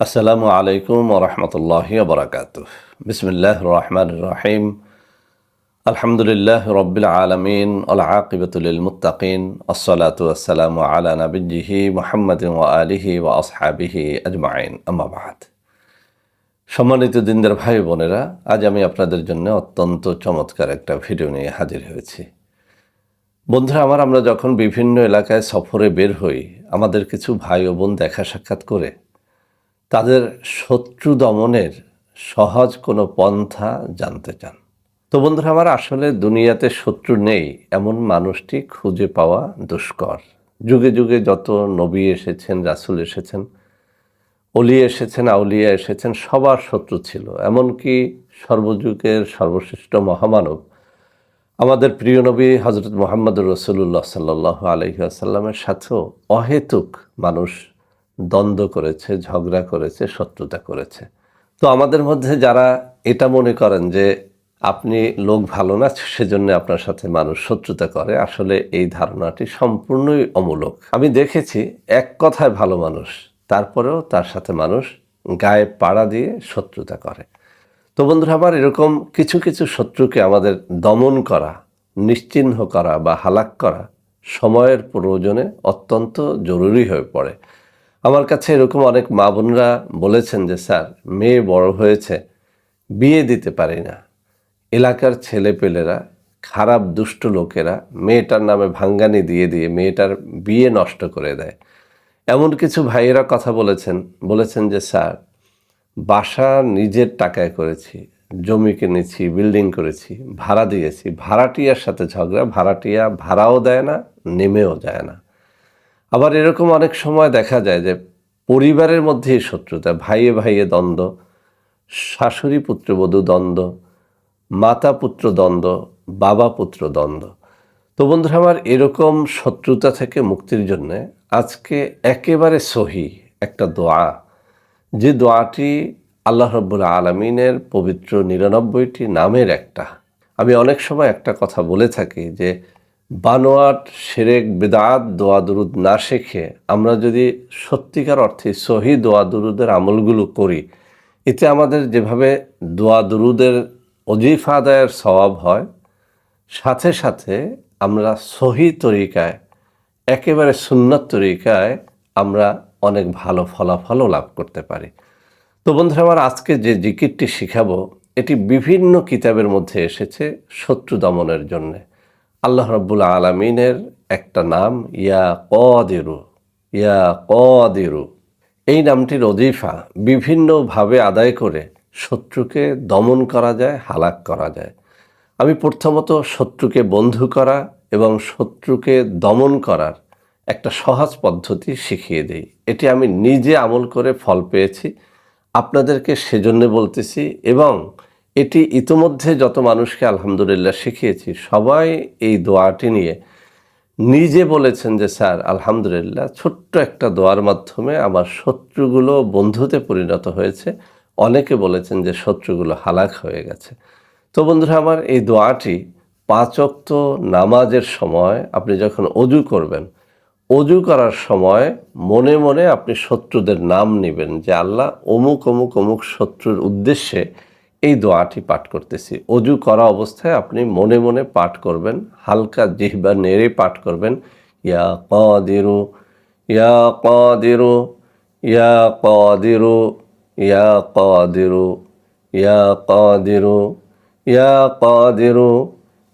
আসসালামু আলাইকুম ওরহমতুল্লাহি ওবরাকাতুহ। বিসমিল্লাহ রহমান রহিম। আলহামদুলিল্লাহ রব্বিল আলমিন আল আকিবাতুল মুত্তাকিন আসসালাতু আসসালামু আলা নবিয়্যিহি মুহাম্মাদিন ওয়া আলিহি ওয়া আসহাবিহি আজমাইন, আম্মা বাদ। সম্মানিত দিনদার ভাই বোনেরা, আজ আমি আপনাদের জন্য অত্যন্ত চমৎকার একটা ভিডিও নিয়ে হাজির হয়েছি। বন্ধুরা আমার, আমরা যখন বিভিন্ন এলাকায় সফরে বের হই, আমাদের কিছু ভাই ও বোন দেখা সাক্ষাৎ করে তাদের শত্রু দমনের সহজ কোনো পন্থা জানতে চান। তো বন্ধুরা আমার, আসলে দুনিয়াতে শত্রু নেই এমন মানুষটি খুঁজে পাওয়া দুষ্কর। যুগে যুগে যত নবী এসেছেন, রাসূল এসেছেন, অলি এসেছেন, আউলিয়া এসেছেন, সবার শত্রু ছিল। এমনকি সর্বযুগের সর্বশ্রেষ্ঠ মহামানব আমাদের প্রিয় নবী হযরত মুহাম্মদুর রাসূলুল্লাহ সাল্লাল্লাহু আলাইহি ওয়াসাল্লামের সাথেও অহেতুক মানুষ দ্বন্দ্ব করেছে, ঝগড়া করেছে, শত্রুতা করেছে। তো আমাদের মধ্যে যারা এটা মনে করেন যে আপনি লোক ভালো না, সেজন্য আপনার সাথে মানুষ শত্রুতা করে, আসলে এই ধারণাটি সম্পূর্ণই অমূলক। আমি দেখেছি এক কথায় ভালো মানুষ, তারপরেও তার সাথে মানুষ গায়ে পাড়া দিয়ে শত্রুতা করে। তো বন্ধুরা আমার, এরকম কিছু কিছু শত্রুকে আমাদের দমন করা, নিশ্চিহ্ন করা বা হালাক করা সময়ের প্রয়োজনে অত্যন্ত জরুরি হয়ে পড়ে। আমার কাছে এরকম অনেক মা বোনরা বলেছেন যে স্যার, মেয়ে বড় হয়েছে, বিয়ে দিতে পারি না। এলাকার ছেলেপেলেরা, খারাপ দুষ্ট লোকেরা মেয়েটার নামে ভাঙ্গানি দিয়ে দিয়ে মেয়েটার বিয়ে নষ্ট করে দেয়। এমন কিছু ভাইয়েরা কথা বলেছেন যে স্যার, বাসা নিজের টাকায় করেছি, জমি কিনেছি, বিল্ডিং করেছি, ভাড়া দিয়েছি, ভাড়াটিয়ার সাথে ঝগড়া, ভাড়াটিয়া ভাড়াও দেয় না, নেমেও যায় না। আবার এরকম অনেক সময় দেখা যায় যে পরিবারের মধ্যেই শত্রুতা, ভাইয়ে ভাইয়ে দ্বন্দ্ব, শাশুড়ি পুত্রবধূ দ্বন্দ্ব, মাতা পুত্র দ্বন্দ্ব, বাবা পুত্র দ্বন্দ্ব। তো বন্ধুরা আমার, এরকম শত্রুতা থেকে মুক্তির জন্যে আজকে একেবারে সহি একটা দোয়া, যে দোয়াটি আল্লাহ রাব্বুল আলামিনের পবিত্র ৯৯টি নামের একটা। আমি অনেক সময় একটা কথা বলে থাকি যে বানোয়াট, শিরক, বিদআত দোয়া দুরুদ না শিখে আমরা যদি সত্যিকার অর্থে সহি দোয়া দুরুদের আমলগুলো করি, এতে আমাদের যেভাবে দোয়া দুরুদের ওজিফা আদায়ের সওয়াব হয়, সাথে সাথে আমরা সহি তরিকায়, একেবারে সুন্নাত তরিকায় আমরা অনেক ভালো ফলাফলও লাভ করতে পারি। তো বন্ধুরা আমার, আজকে যে জিকিরটি শিখাবো, এটি বিভিন্ন কিতাবের মধ্যে এসেছে শত্রু দমনের জন্যে। আল্লাহ রাব্বুল আলামিনের একটা নাম ইয়া কাদিরু, ইয়া কাদিরু। এই নামটির ওজিফা বিভিন্নভাবে আদায় করে শত্রুকে দমন করা যায়, হালাক করা যায়। আমি প্রথমত শত্রুকে বন্ধু করা এবং শত্রুকে দমন করার একটা সহজ পদ্ধতি শিখিয়ে দিই। এটি আমি নিজে আমল করে ফল পেয়েছি, আপনাদেরকে সেজন্য বলতেছি। এবং এটি ইতোমধ্যে যত মানুষকে আলহামদুলিল্লাহ শিখিয়েছি, সবাই এই দোয়াটি নিয়ে নিজে বলেছেন যে স্যার আলহামদুলিল্লাহ, ছোট্ট একটা দোয়ার মাধ্যমে আমার শত্রুগুলো বন্ধুতে পরিণত হয়েছে। অনেকে বলেছেন যে শত্রুগুলো হালাক হয়ে গেছে। তো বন্ধুরা আমার, এই দোয়াটি ৫ ওয়াক্ত নামাজের সময় আপনি যখন অজু করবেন, অজু করার সময় মনে মনে আপনি শত্রুদের নাম নেবেন যে আল্লাহ অমুক অমুক অমুক শত্রুর উদ্দেশ্যে এই দোয়াটি পাঠ করতেছি। অজু করা অবস্থায় আপনি মনে মনে পাঠ করবেন, হালকা জিহ্বা নেড়ে পাঠ করবেন, ইয়া কাদিরু, ইয়া কাদিরু, ইয়া কাদিরু, ইয়া কাদিরু, ইয়া কাদিরু, ইয়া কাদিরু,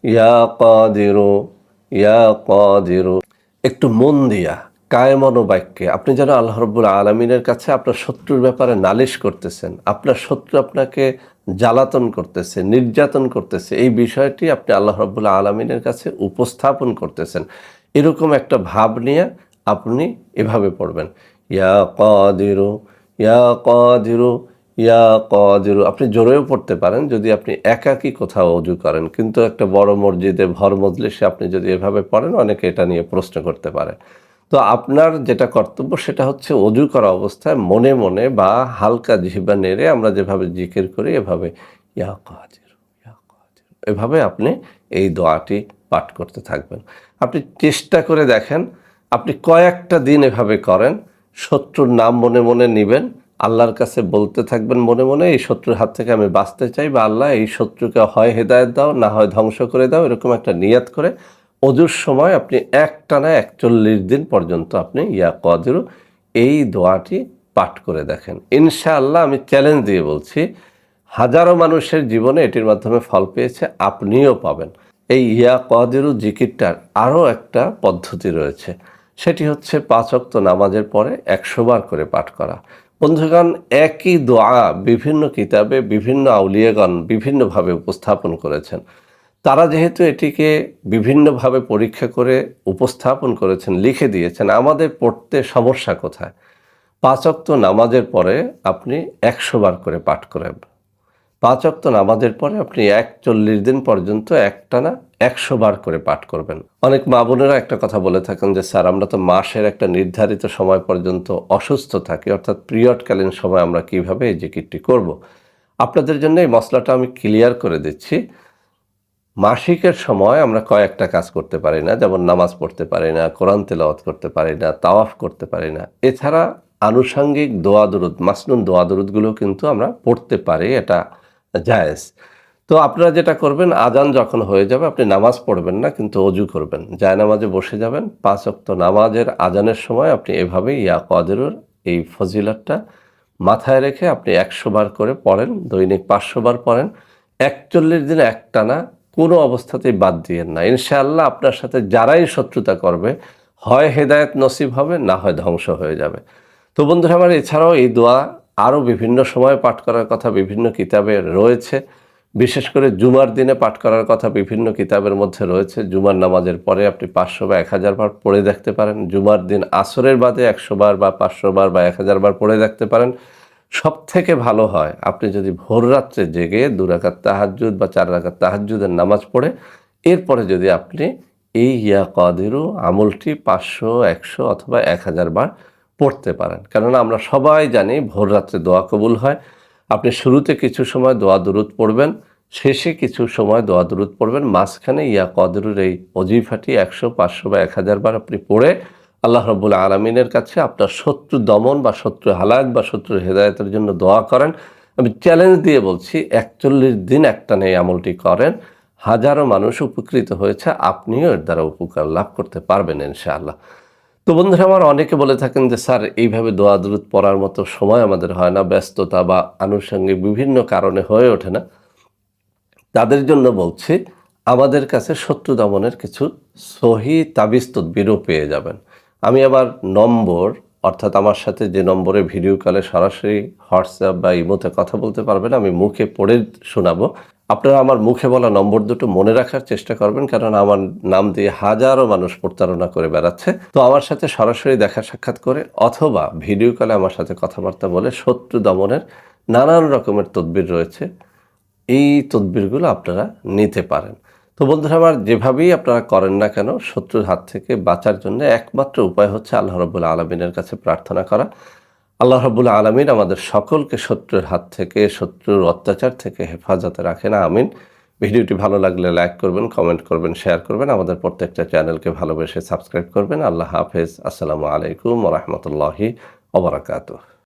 ইয়া কাদিরু, ইয়া কাদিরু। একটু মন দিয়া কায় মনোবাক্যে আপনি যেন আল্লাহ রাব্বুল আলামিনের কাছে আপনার শত্রুর ব্যাপারে নালিশ করতেছেন, আপনার শত্রু আপনাকে জ্বালাতন করতেছে, নির্যাতন করতেছে, এই বিষয়টি আপনি আল্লাহ রাব্বুল আলামিনের কাছে উপস্থাপন করতেছেন। এরকম একটা ভাব নিয়ে আপনি এভাবে পড়বেন, ইয়া কাদিরু, ইয়া কাদিরু, ইয়া কাদিরু। আপনি জোরেও পড়তে পারেন যদি আপনি একাকী কোথাও অজু করেন, কিন্তু একটা বড় মসজিদে ভর মজলিসে আপনি যদি এভাবে পড়েন, অনেকে এটা নিয়ে প্রশ্ন করতে পারে। তো আপনার যেটা কর্তব্য সেটা হচ্ছে অজু করা অবস্থায় মনে মনে বা হালকা জিহ্বা নেড়ে আমরা যেভাবে জিকির করি, এভাবে ইয়া কাদিরু, ইয়া কাদিরু, এভাবে আপনি এই দোয়াটি পাঠ করতে থাকবেন। আপনি চেষ্টা করে দেখেন, আপনি কয়েকটা দিন এভাবে করেন, শত্রুর নাম মনে মনে নিবেন, আল্লাহর কাছে বলতে থাকবেন মনে মনে, এই শত্রুর হাত থেকে আমি বাঁচতে চাই, বা আল্লাহ এই শত্রুকে হয় হেদায়েত দাও, না হয় ধ্বংস করে দাও, এরকম একটা নিয়াত করে অজুর সময় আপনি একটানা ৪১ দিন পর্যন্ত আপনি ইয়া কাদিরু এই দোয়াটি পাঠ করে দেখেন। ইনশাআল্লাহ আমি চ্যালেঞ্জ দিয়ে বলছি, হাজারো মানুষের জীবনে এটির মাধ্যমে ফল পেয়েছে, আপনিও পাবেন। এই ইয়া কাদিরু জিকিরটার আরও একটা পদ্ধতি রয়েছে, সেটি হচ্ছে ৫ ওয়াক্ত নামাজের পরে ১০০ বার করে পাঠ করা। বন্ধুগণ, একই দোয়া বিভিন্ন কিতাবে বিভিন্ন আউলিয়াগণ বিভিন্নভাবে উপস্থাপন করেছেন। তারা যেহেতু এটিকে বিভিন্নভাবে পরীক্ষা করে উপস্থাপন করেছেন, লিখে দিয়েছেন, আমাদের পড়তে সমস্যা কোথায়? ৫ ওয়াক্ত নামাজের পরে আপনি ১০০ বার করে পাঠ করেন। ৫ ওয়াক্ত নামাজের পরে আপনি ৪১ দিন পর্যন্ত একটানা ১০০ বার করে পাঠ করবেন। অনেক মা বোনেরা একটা কথা বলে থাকেন যে, স্যার আমরা তো মাসের একটা নির্ধারিত সময় পর্যন্ত অসুস্থ থাকি, অর্থাৎ পিরিয়ডকালীন সময় আমরা কিভাবে এই জিকিরটি করব? আপনাদের জন্য এই মসলাটা আমি ক্লিয়ার করে দিচ্ছি। মাসিকের সময় আমরা কয়েকটা কাজ করতে পারি না, যেমন নামাজ পড়তে পারি না, কোরআন তেলাওয়াত করতে পারি না, তাওয়াফ করতে পারি না। এছাড়া আনুষঙ্গিক দোয়া দরুদ, মাসনুন দোয়া দরুদগুলো কিন্তু আমরা পড়তে পারি, এটা জায়েজ। তো আপনারা যেটা করবেন, আজান যখন হয়ে যাবে আপনি নামাজ পড়বেন না, কিন্তু অজু করবেন, জায়নামাজে বসে যাবেন। ৫ ওয়াক্ত নামাজের আজানের সময় আপনি এভাবে ইয়া কাদিরুর এই ফজিলতটা মাথায় রেখে আপনি ১০০ বার করে পড়েন, দৈনিক ৫০০ বার পড়েন। ৪১ দিন একটানা কোনো অবস্থাতেই বাদ দিয়েন না। ইনশাআল্লাহ আপনার সাথে যারাই শত্রুতা করবে, হয় হেদায়েত নসিব হবে, না হয় ধ্বংস হয়ে যাবে। তো বন্ধুরা আমার, এছাড়াও এই দোয়া আরও বিভিন্ন সময় পাঠ করার কথা বিভিন্ন কিতাবে রয়েছে। বিশেষ করে জুমার দিনে পাঠ করার কথা বিভিন্ন কিতাবের মধ্যে রয়েছে। জুমার নামাজের পরে আপনি ৫০০ বা ১০০০ বার পড়ে দেখতে পারেন। জুমার দিন আসরের বাদে ১০০ বার বা ৫০০ বার বা ১০০০ বার পড়ে দেখতে পারেন। সবথেকে ভালো হয় আপনি যদি ভোর রাত্রে জেগে ২ রাকাত তাহাজ্জুদ বা ৪ রাকাত তাহাজ্জুদের নামাজ পড়ে এরপরে যদি আপনি এই ইয়া কাদিরু আমলটি ৫০০, ১০০ অথবা ১০০০ বার পড়তে পারেন। কেননা আমরা সবাই জানি ভোর রাত্রে দোয়া কবুল হয়। আপনি শুরুতে কিছু সময় দোয়া দুরুদ পড়বেন, শেষে কিছু সময় দোয়া দুরুদ পড়বেন, মাঝখানে ইয়া কাদিরুর এই ওজিফাটি ১০০, ৫০০ বা ১০০০ বার আপনি পড়ে আল্লাহ রাব্বুল আলামিনের কাছে আপনার শত্রু দমন বা শত্রু হালাক বা শত্রুর হেদায়েতের জন্য দোয়া করেন। আমি চ্যালেঞ্জ দিয়ে বলছি, ৪১ দিন একটানা এই আমলটি করেন, হাজারো মানুষ উপকৃত হয়েছে, আপনিও এর দ্বারা উপকার লাভ করতে পারবেন ইনশাআল্লাহ। তো বন্ধুরা আমার, অনেকে বলে থাকেন যে স্যার এইভাবে দোয়া দুরুদ পড়ার মতো সময় আমাদের হয় না, ব্যস্ততা বা আনুষঙ্গিক বিভিন্ন কারণে হয়ে ওঠে না। তাদের জন্য বলছি, আমাদের কাছে শত্রু দমনের কিছু সহি তাবিজ তদবিরও পেয়ে যাবেন। আমি আবার নম্বর, অর্থাৎ আমার সাথে যে নম্বরে ভিডিও কলে সরাসরি হোয়াটসঅ্যাপ বা ইমোতে কথা বলতে পারবেন, আমি মুখে পড়ে শোনাবো। আপনারা আমার মুখে বলা নম্বর দুটো মনে রাখার চেষ্টা করবেন, কারণ আমার নাম দিয়ে হাজারো মানুষ প্রতারণা করে বেড়াচ্ছে। তো আমার সাথে সরাসরি দেখা সাক্ষাৎ করে অথবা ভিডিও কলে আমার সাথে কথাবার্তা বলে শত্রু দমনের নানান রকমের তদবির রয়েছে, এই তদবিরগুলো আপনারা নিতে পারেন। তো বন্ধুরা আমার, যেভাবেই আপনারা করেন না কেন, শত্রুর হাত থেকে বাঁচার জন্য একমাত্র উপায় হচ্ছে আল্লাহ রাব্বুল আলামিনের কাছে প্রার্থনা করা। আল্লাহ রাব্বুল আলামিন আমাদের সকলকে শত্রুর হাত থেকে, শত্রুর অত্যাচার থেকে হেফাজতে রাখেন, আমিন। ভিডিওটি ভালো লাগলে লাইক করবেন, কমেন্ট করবেন, শেয়ার করবেন। আমাদের প্রত্যেকটা চ্যানেলকে ভালোবেসে সাবস্ক্রাইব করবেন। আল্লাহ হাফেজ। আসসালামু আলাইকুম ওয়া রাহমাতুল্লাহি ওয়া বারাকাতুহু।